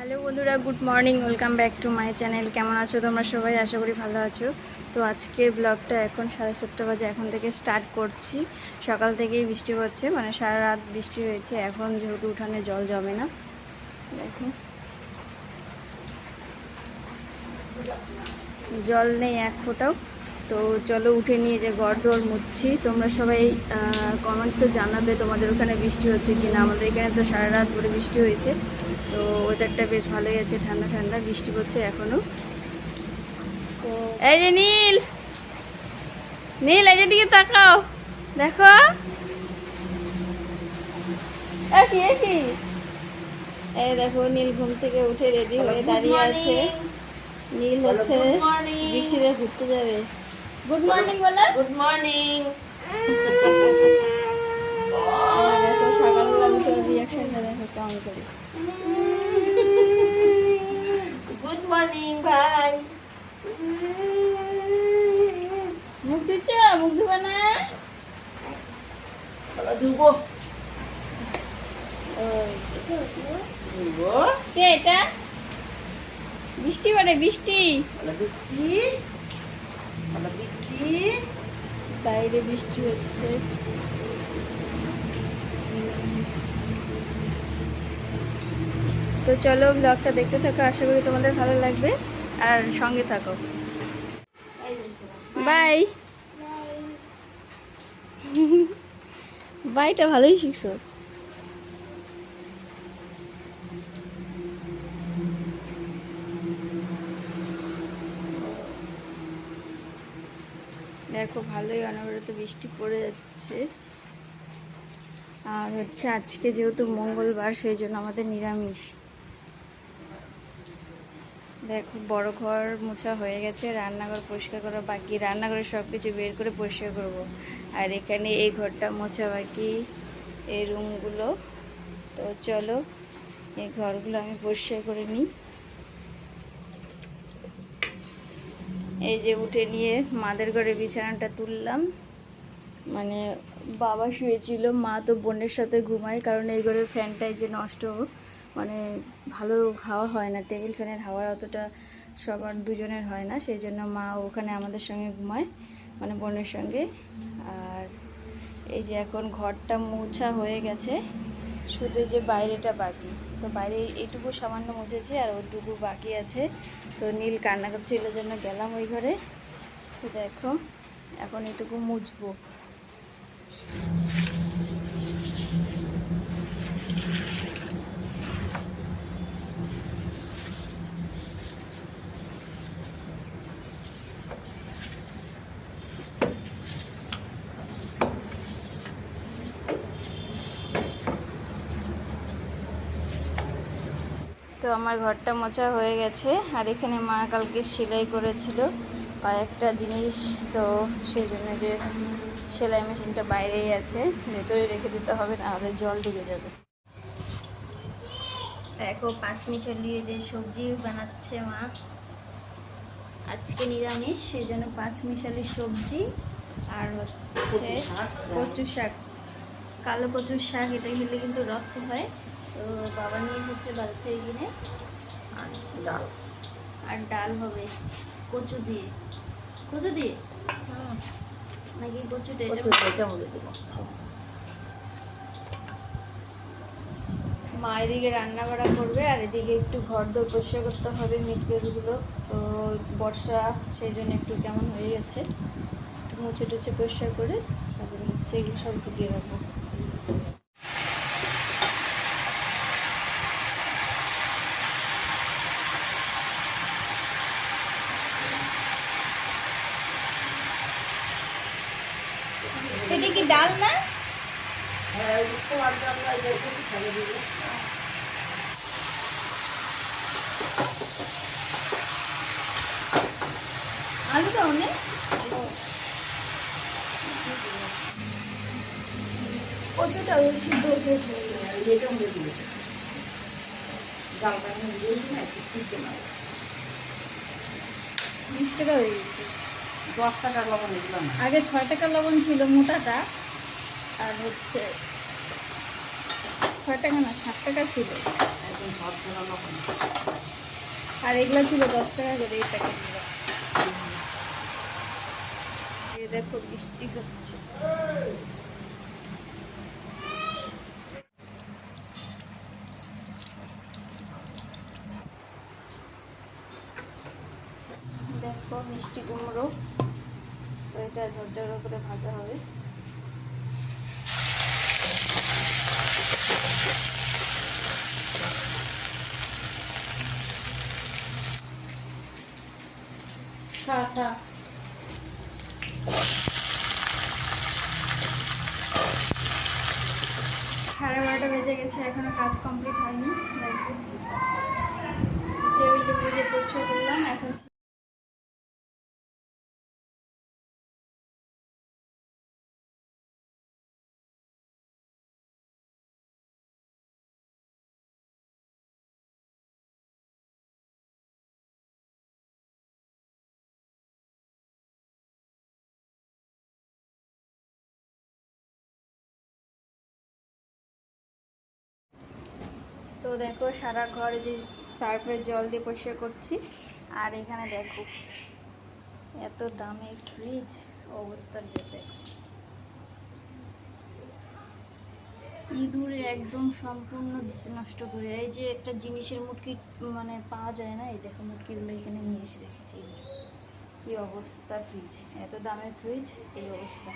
Hello বন্ধুরা, good morning, welcome back to my channel. কেমন আছো তোমরা সবাই? আশা করি ভালো আছো। তো আজকে ব্লগটা এখন 7:30 বাজে, এখন থেকে স্টার্ট করছি। সকাল থেকেই বৃষ্টি হচ্ছে, মানে সারা রাত বৃষ্টি হয়েছে। এখন যেহেতু উঠানে জল জমে না, দেখো জল নেই এক ফোঁটাও। তো চলো উঠে নিয়ে যে ঘর দোর মুছছি। তোমরা সবাই কমেন্টসে জানাবে তোমাদের ওখানে বৃষ্টি হচ্ছে কি না। আমাদের এখানে তো সারা রাত ধরে বৃষ্টি হয়েছে, তো ওয়েদারটা বেশ ভালোই আছে, ঠান্ডা ঠান্ডা, বৃষ্টি পড়ছে এখনও। তো এই যে নীল, নীল এই যে দিকে তাকাও, দেখো কি এই দেখো নীল ঘুম থেকে উঠে রেডি হয়ে দাঁড়িয়ে আছে। নীল হচ্ছে বৃষ্টিতে ঘুরতে যাবে। গুড মর্নিং বলো। Good morning. দেখো সকালবেলা উঠে রিয়াকশনটা দেখো কেমন করে। গুড মর্নিং ভাই। মুখ দিচ্ছ? মুখ ধুবে না? ধুবো। কে এটা? বৃষ্টি পড়ে, বৃষ্টি বাইরে বৃষ্টি হচ্ছে। তো চলো ব্লগটা দেখতে থাকো, আশা করি তোমাদের ভালো লাগবে, আর সঙ্গে থাকো। বাই। বাইটা ভালোই শিখছো। দেখো ভালোই অনবরত বৃষ্টি পড়ে যাচ্ছে। আর হচ্ছে আজকে যেহেতু মঙ্গলবার, সেই জন্য আমাদের নিরামিষ। দেখো বড় ঘর মোছা হয়ে গেছে, রান্নাঘর পরিষ্কার করা বাকি। রান্নাঘরের সব কিছু বের করে পরিষ্কার করব। আর এখানে এই ঘরটা মোছা বাকি, এই রুমগুলো। তো চলো এই ঘরগুলো আমি পরিষ্কার করে নিই। এই যে উঠে নিয়ে মাদের ঘরে বিছানাটা তুললাম। মানে বাবা শুয়েছিল, মা তো বোনের সাথে ঘুমায়, কারণ এই ঘরের ফ্যানটাই যে নষ্ট, মানে ভালো হাওয়া হয় না, টেবিল ফ্যানের হাওয়া অতটা সবার দুজনের হয় না, সেই জন্য মা ওখানে আমাদের সঙ্গে ঘুমায়, মানে বোনের সঙ্গে। আর এই যে এখন ঘরটা মোছা হয়ে গেছে, শুধু যে বাইরেটা বাকি। তো বাইরে এইটুকু সামান্য মুছেছি, আর ওইটুকু বাকি আছে। তো নীল কান্না করছিল জন্য গেলাম ওই ঘরে। তো দেখো এখন এইটুকু মুছবো। তো আমার ঘরটা মোছা হয়ে গেছে। আর এখানে মা কালকে সেলাই করেছিল কয়েকটা জিনিস, তো সেই জন্য যে সেলাই মেশিনটা বাইরেই আছে, ভেতরে রেখে দিতে হবে, নাহলে জল ঢুকে যাবে। দেখো পাঁচমিশালি যে সবজি বানাচ্ছে মা, আজকে নিরামিষ, সেই জন্য পাঁচমিশালি সবজি। আর হচ্ছে কচু শাক, কালো কচুর শাক, এটা খেলে কিন্তু রক্ত হয়। তো বাবা নিয়ে এসেছে বাজার থেকে কিনে। আর ডাল, আর ডাল হবে কচু দিয়ে। কচু দিয়ে নাকি কচুটা এটা মধ্যে দেবো। মা এদিকে রান্না বাড়া করবে, আর এদিকে একটু ঘর দোর পরিষ্কার করতে হবে, মিটকেসগুলো তো বর্ষা, সেই জন্য একটু কেমন হয়ে গেছে, একটু মুছে টুছে পরিষ্কার করে তারপরে হচ্ছে এগুলো সব ঢুকিয়ে রাখবো। এটা কি ডাল না? আলু দাও না? কতটা সিদ্ধ হচ্ছে? 20 টাকা হয়ে গেছে। 10 টাকার লবণ এগুলো না, আগে 6 টাকার লবণ ছিল মোটাটা, আর হচ্ছে 6 টাকা না 60 টাকা ছিল, আর এগুলো ছিল 10 টাকা করে এই প্যাকেটগুলো। এই দেখো বৃষ্টি হচ্ছে। দেখো মিষ্টি কুমড়ো, তো এটা ঝরঝর করে ভাজা হবে। খা খা। 12:30 বেজে গেছে, এখনো কাজ কমপ্লিট হয়নি। দেখো টেবিল টেবিল পরিষ্কার করলাম এখন। তো দেখো সারা ঘরে যে সার্ফের জল দিয়ে পরিষ্কার করছি। আর এখানে দেখো এত দামের ফ্রিজ, অবস্থার যেতে ইঁদুরে একদম সম্পূর্ণ দিছে নষ্ট করে। এই যে একটা জিনিসের মুটকি মানে পাওয়া যায় না, এই দেখো মুটকিগুলো এখানে নিয়ে এসে রেখেছি। কি অবস্থা ফ্রিজ, এত দামের ফ্রিজ এই অবস্থা।